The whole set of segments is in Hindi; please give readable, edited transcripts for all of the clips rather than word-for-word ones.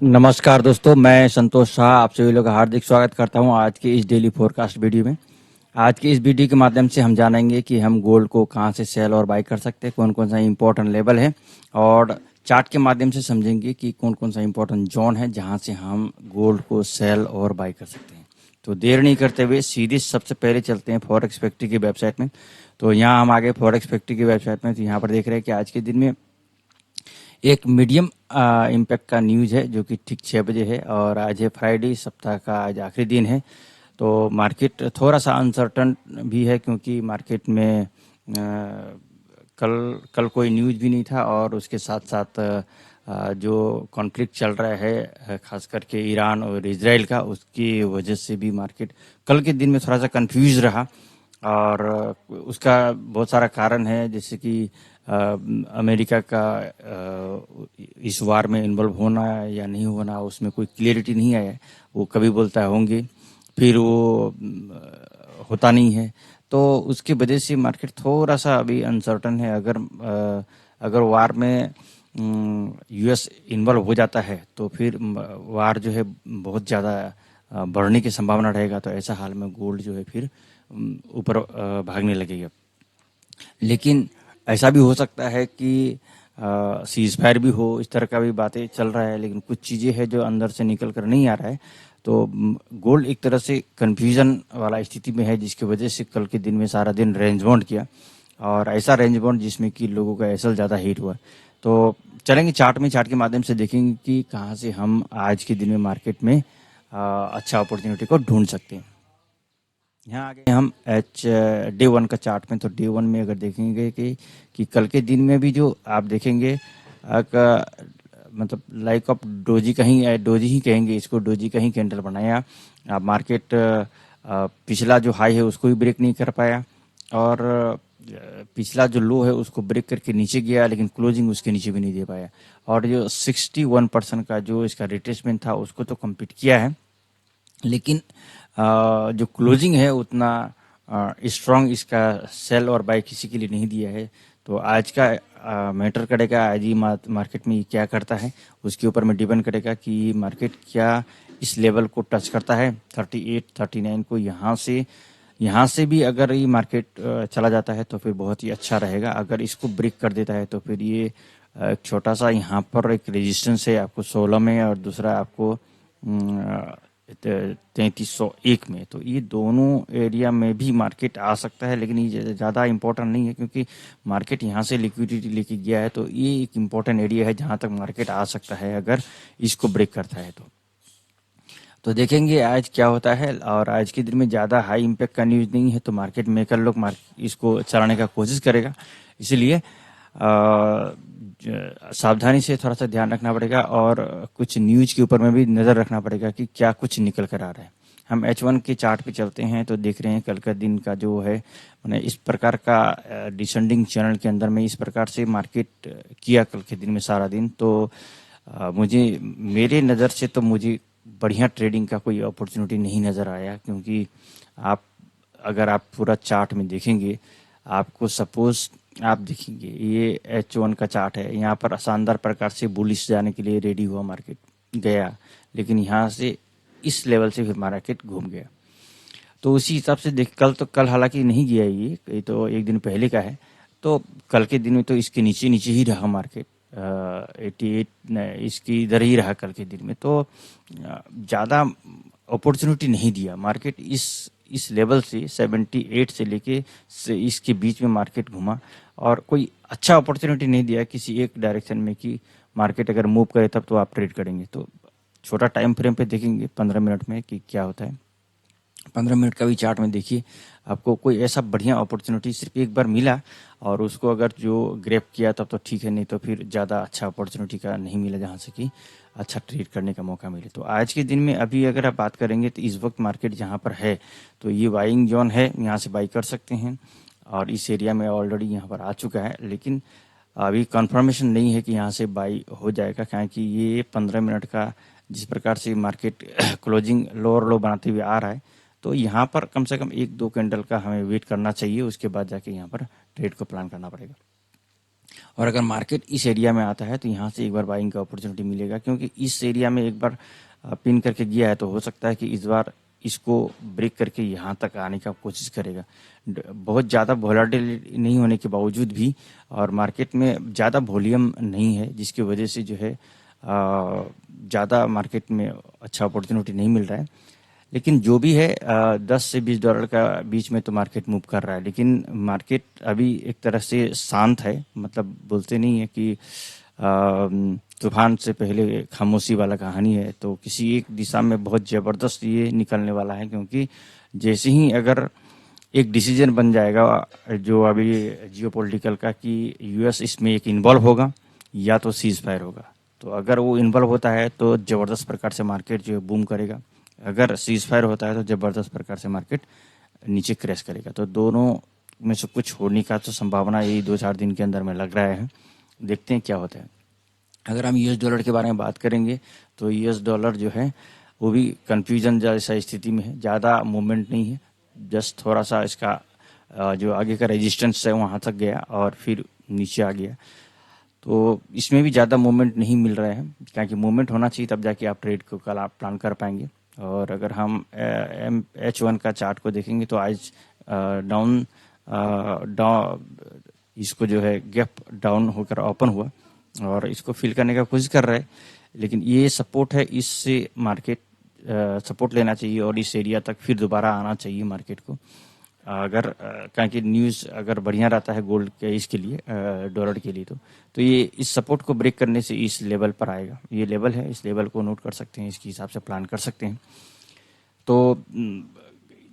नमस्कार दोस्तों, मैं संतोष शाह आप सभी लोग का हार्दिक स्वागत करता हूं आज के इस डेली फोरकास्ट वीडियो में। आज की इस वीडियो के माध्यम से हम जानेंगे कि हम गोल्ड को कहां से सेल और बाई कर सकते हैं, कौन कौन सा इंपॉर्टेंट लेवल है, और चार्ट के माध्यम से समझेंगे कि कौन कौन सा इंपॉर्टेंट जोन है जहां से हम गोल्ड को सेल और बाई कर सकते हैं। तो देर नहीं करते हुए सीधे सबसे पहले चलते हैं फॉरेक्स फैक्ट्री की वेबसाइट में। तो यहाँ हम आगे फॉरेक्स फैक्ट्री की वेबसाइट में, तो यहाँ पर देख रहे हैं कि आज के दिन में एक मीडियम इम्पैक्ट का न्यूज़ है जो कि ठीक 6 बजे है, और आज है फ्राइडे, सप्ताह का आज आखिरी दिन है। तो मार्केट थोड़ा सा अनसर्टन भी है क्योंकि मार्केट में कल कल कोई न्यूज़ भी नहीं था, और उसके साथ साथ जो कॉन्फ्लिक्ट चल रहा है खास करके ईरान और इजराइल का, उसकी वजह से भी मार्केट कल के दिन में थोड़ा सा कंफ्यूज रहा। और उसका बहुत सारा कारण है, जैसे कि अमेरिका का इस वार में इन्वॉल्व होना या नहीं होना, उसमें कोई क्लियरिटी नहीं आया है। वो कभी बोलता है होंगे, फिर वो होता नहीं है। तो उसकी वजह से मार्केट थोड़ा सा अभी अनसर्टन है। अगर वार में यूएस इन्वॉल्व हो जाता है तो फिर वार जो है बहुत ज़्यादा बढ़ने की संभावना रहेगा। तो ऐसा हाल में गोल्ड जो है फिर ऊपर भागने लगेगा। लेकिन ऐसा भी हो सकता है कि सीज फायर भी हो, इस तरह का भी बातें चल रहा है, लेकिन कुछ चीज़ें हैं जो अंदर से निकल कर नहीं आ रहा है। तो गोल्ड एक तरह से कंफ्यूजन वाला स्थिति में है, जिसकी वजह से कल के दिन में सारा दिन रेंज बाउंड किया, और ऐसा रेंज बाउंड जिसमें कि लोगों का एसएल ज़्यादा हिट हुआ। तो चलेंगे चार्ट में, चार्ट के माध्यम से देखेंगे कि कहाँ से हम आज के दिन में मार्केट में अच्छा अपॉर्चुनिटी को ढूंढ सकते हैं। यहाँ आगे हम डे वन का चार्ट में, तो डे वन में अगर देखेंगे कि कल के दिन में भी जो आप देखेंगे मतलब लाइक ऑफ डोजी का ही, डोजी ही कहेंगे इसको, डोजी का ही कैंडल बनाया। मार्केट पिछला जो हाई है उसको भी ब्रेक नहीं कर पाया, और पिछला जो लो है उसको ब्रेक करके नीचे गया, लेकिन क्लोजिंग उसके नीचे भी नहीं दे पाया। और जो 61% का जो इसका रिट्रेसमेंट था उसको तो कंप्लीट किया है, लेकिन जो क्लोजिंग है उतना स्ट्रांग इसका सेल और बाय किसी के लिए नहीं दिया है। तो आज का मैटर करेगा, आज ही मार्केट में क्या करता है उसके ऊपर में डिपेंड करेगा कि मार्केट क्या इस लेवल को टच करता है 38 39 को। यहाँ से भी अगर ये मार्केट चला जाता है तो फिर बहुत ही अच्छा रहेगा। अगर इसको ब्रेक कर देता है तो फिर ये एक छोटा सा यहाँ पर एक रेजिस्टेंस है आपको 16 में, और दूसरा आपको 3301 में। तो ये दोनों एरिया में भी मार्केट आ सकता है, लेकिन ये ज़्यादा इम्पोर्टेंट नहीं है क्योंकि मार्केट यहाँ से लिक्विडिटी लेके गया है। तो ये एक इम्पोर्टेंट एरिया है जहाँ तक मार्केट आ सकता है अगर इसको ब्रेक करता है तो देखेंगे आज क्या होता है। और आज के दिन में ज़्यादा हाई इम्पैक्ट का न्यूज़ नहीं है, तो मार्केट मेकर लोग इसको चलाने का कोशिश करेगा। इसीलिए सावधानी से थोड़ा सा ध्यान रखना पड़ेगा, और कुछ न्यूज़ के ऊपर में भी नज़र रखना पड़ेगा कि क्या कुछ निकल कर आ रहा है। हम H1 के चार्ट पे चलते हैं तो देख रहे हैं कल का दिन का जो है, मैंने इस प्रकार का डिसेंडिंग चैनल के अंदर में इस प्रकार से मार्केट किया कल के दिन में सारा दिन। तो मुझे, मेरे नज़र से तो मुझे बढ़िया ट्रेडिंग का कोई अपॉर्चुनिटी नहीं नज़र आया, क्योंकि अगर आप पूरा चार्ट में देखेंगे, आपको सपोज आप देखेंगे ये H1 का चार्ट है, यहाँ पर शानदार प्रकार से बुलिश जाने के लिए रेडी हुआ मार्केट गया, लेकिन यहाँ से इस लेवल से फिर मार्केट घूम गया। तो उसी हिसाब से देख, कल हालांकि नहीं गया, ये तो एक दिन पहले का है। तो कल के दिन में तो इसके नीचे नीचे ही रहा मार्केट, 88 इसकी इधर ही रहा कल के दिन में। तो ज़्यादा अपॉर्चुनिटी नहीं दिया मार्केट। इस लेवल से 78 से लेके इसके बीच में मार्केट घुमा, और कोई अच्छा अपॉर्चुनिटी नहीं दिया किसी एक डायरेक्शन में कि मार्केट अगर मूव करे तब तो आप ट्रेड करेंगे। तो छोटा टाइम फ्रेम पे देखेंगे 15 मिनट में कि क्या होता है। 15 मिनट का भी चार्ट में देखिए, आपको कोई ऐसा बढ़िया अपॉर्चुनिटी सिर्फ एक बार मिला और उसको अगर जो ग्रैब किया तब तो ठीक है, नहीं तो फिर ज़्यादा अच्छा अपॉर्चुनिटी का नहीं मिला जहाँ से कि अच्छा ट्रेड करने का मौका मिले। तो आज के दिन में अभी अगर आप बात करेंगे तो इस वक्त मार्केट जहाँ पर है तो ये बाइंग जोन है, यहाँ से बाई कर सकते हैं, और इस एरिया में ऑलरेडी यहाँ पर आ चुका है, लेकिन अभी कंफर्मेशन नहीं है कि यहाँ से बाई हो जाएगा, क्योंकि ये 15 मिनट का जिस प्रकार से मार्केट क्लोजिंग लोअर लो बनाते हुए आ रहा है, तो यहाँ पर कम से कम 1-2 कैंडल का हमें वेट करना चाहिए, उसके बाद जाके यहाँ पर ट्रेड को प्लान करना पड़ेगा। और अगर मार्केट इस एरिया में आता है तो यहाँ से एक बार बाइंग का अपॉर्चुनिटी मिलेगा, क्योंकि इस एरिया में एक बार पिन करके गया है तो हो सकता है कि इस बार इसको ब्रेक करके यहाँ तक आने का कोशिश करेगा। बहुत ज़्यादा वोलेटिलिटी नहीं होने के बावजूद भी और मार्केट में ज़्यादा वॉल्यूम नहीं है, जिसकी वजह से जो है ज़्यादा मार्केट में अच्छा अपॉर्चुनिटी नहीं मिल रहा है। लेकिन जो भी है 10 से $20 का बीच में तो मार्केट मूव कर रहा है, लेकिन मार्केट अभी एक तरह से शांत है। मतलब बोलते नहीं है कि तूफान से पहले खामोशी वाला कहानी है, तो किसी एक दिशा में बहुत ज़बरदस्त ये निकलने वाला है, क्योंकि जैसे ही अगर एक डिसीजन बन जाएगा जो अभी जियोपॉलिटिकल का कि यूएस इसमें एक इन्वॉल्व होगा या तो सीज फायर होगा, तो अगर वो इन्वॉल्व होता है तो ज़बरदस्त प्रकार से मार्केट जो है बूम करेगा। अगर सीज फायर होता है तो ज़बरदस्त प्रकार से मार्केट नीचे क्रैश करेगा। तो दोनों में से कुछ होने का तो संभावना यही 2-4 दिन के अंदर में लग रहा है। देखते हैं क्या होता है। अगर हम यूएस डॉलर के बारे में बात करेंगे तो यूएस डॉलर जो है वो भी कन्फ्यूजन जैसा स्थिति में है, ज़्यादा मूवमेंट नहीं है। जस्ट थोड़ा सा इसका जो आगे का रेजिस्टेंस है वहाँ तक गया और फिर नीचे आ गया, तो इसमें भी ज़्यादा मूवमेंट नहीं मिल रहा है, क्योंकि मूवमेंट होना चाहिए तब जाके आप ट्रेड को कल आप प्लान कर पाएंगे। और अगर हम H1 का चार्ट को देखेंगे तो आज डाउन डाउन इसको जो है गैप डाउन होकर ओपन हुआ और इसको फिल करने का कोशिश कर रहा है, लेकिन ये सपोर्ट है, इससे मार्केट सपोर्ट लेना चाहिए और इस एरिया तक फिर दोबारा आना चाहिए मार्केट को। अगर क्योंकि न्यूज़ अगर बढ़िया रहता है गोल्ड के इसके लिए डॉलर के लिए, तो ये इस सपोर्ट को ब्रेक करने से इस लेवल पर आएगा। ये लेवल है, इस लेवल को नोट कर सकते हैं, इसके हिसाब से प्लान कर सकते हैं। तो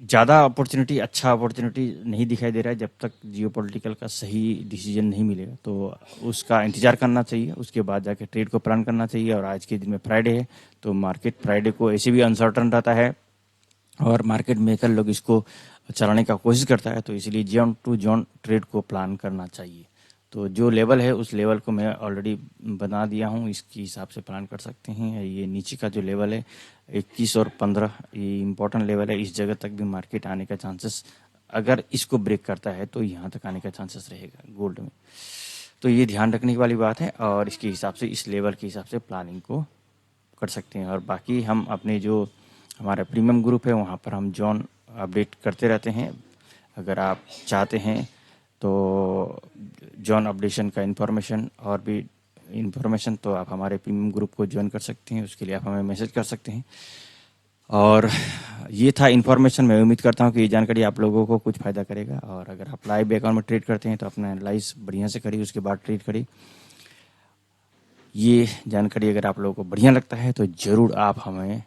ज़्यादा अपॉर्चुनिटी अच्छा अपॉर्चुनिटी नहीं दिखाई दे रहा है जब तक जियोपॉलिटिकल का सही डिसीजन नहीं मिलेगा, तो उसका इंतज़ार करना चाहिए, उसके बाद जाके ट्रेड को प्लान करना चाहिए। और आज के दिन में फ्राइडे है, तो मार्केट फ्राइडे को ऐसे भी अनसर्टन रहता है और मार्केट मेकर लोग इसको चलाने का कोशिश करता है, तो इसलिए जोन टू जोन ट्रेड को प्लान करना चाहिए। तो जो लेवल है उस लेवल को मैं ऑलरेडी बना दिया हूँ, इसके हिसाब से प्लान कर सकते हैं। ये नीचे का जो लेवल है 21 और 15, ये इम्पोर्टेंट लेवल है। इस जगह तक भी मार्केट आने का चांसेस, अगर इसको ब्रेक करता है तो यहाँ तक आने का चांसेस रहेगा गोल्ड में। तो ये ध्यान रखने की वाली बात है और इसके हिसाब से, इस लेवल के हिसाब से प्लानिंग को कर सकते हैं। और बाकी हम अपने जो हमारा प्रीमियम ग्रुप है वहाँ पर हम जोन अपडेट करते रहते हैं। अगर आप चाहते हैं तो जोन अपडेशन का इन्फॉर्मेशन और भी इन्फॉर्मेशन, तो आप हमारे प्रीमियम ग्रुप को ज्वाइन कर सकते हैं। उसके लिए आप हमें मैसेज कर सकते हैं। और ये था इन्फॉर्मेशन। मैं उम्मीद करता हूँ कि ये जानकारी आप लोगों को कुछ फ़ायदा करेगा। और अगर आप लाइव अकाउंट में ट्रेड करते हैं तो अपना एनालाइज बढ़िया से करिए, उसके बाद ट्रेड करिए। ये जानकारी अगर आप लोगों को बढ़िया लगता है तो ज़रूर आप हमें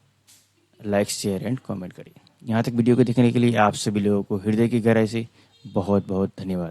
लाइक, शेयर एंड कमेंट करिए। यहाँ तक वीडियो को देखने के लिए आप सभी लोगों को हृदय की गहराई से बहुत बहुत धन्यवाद।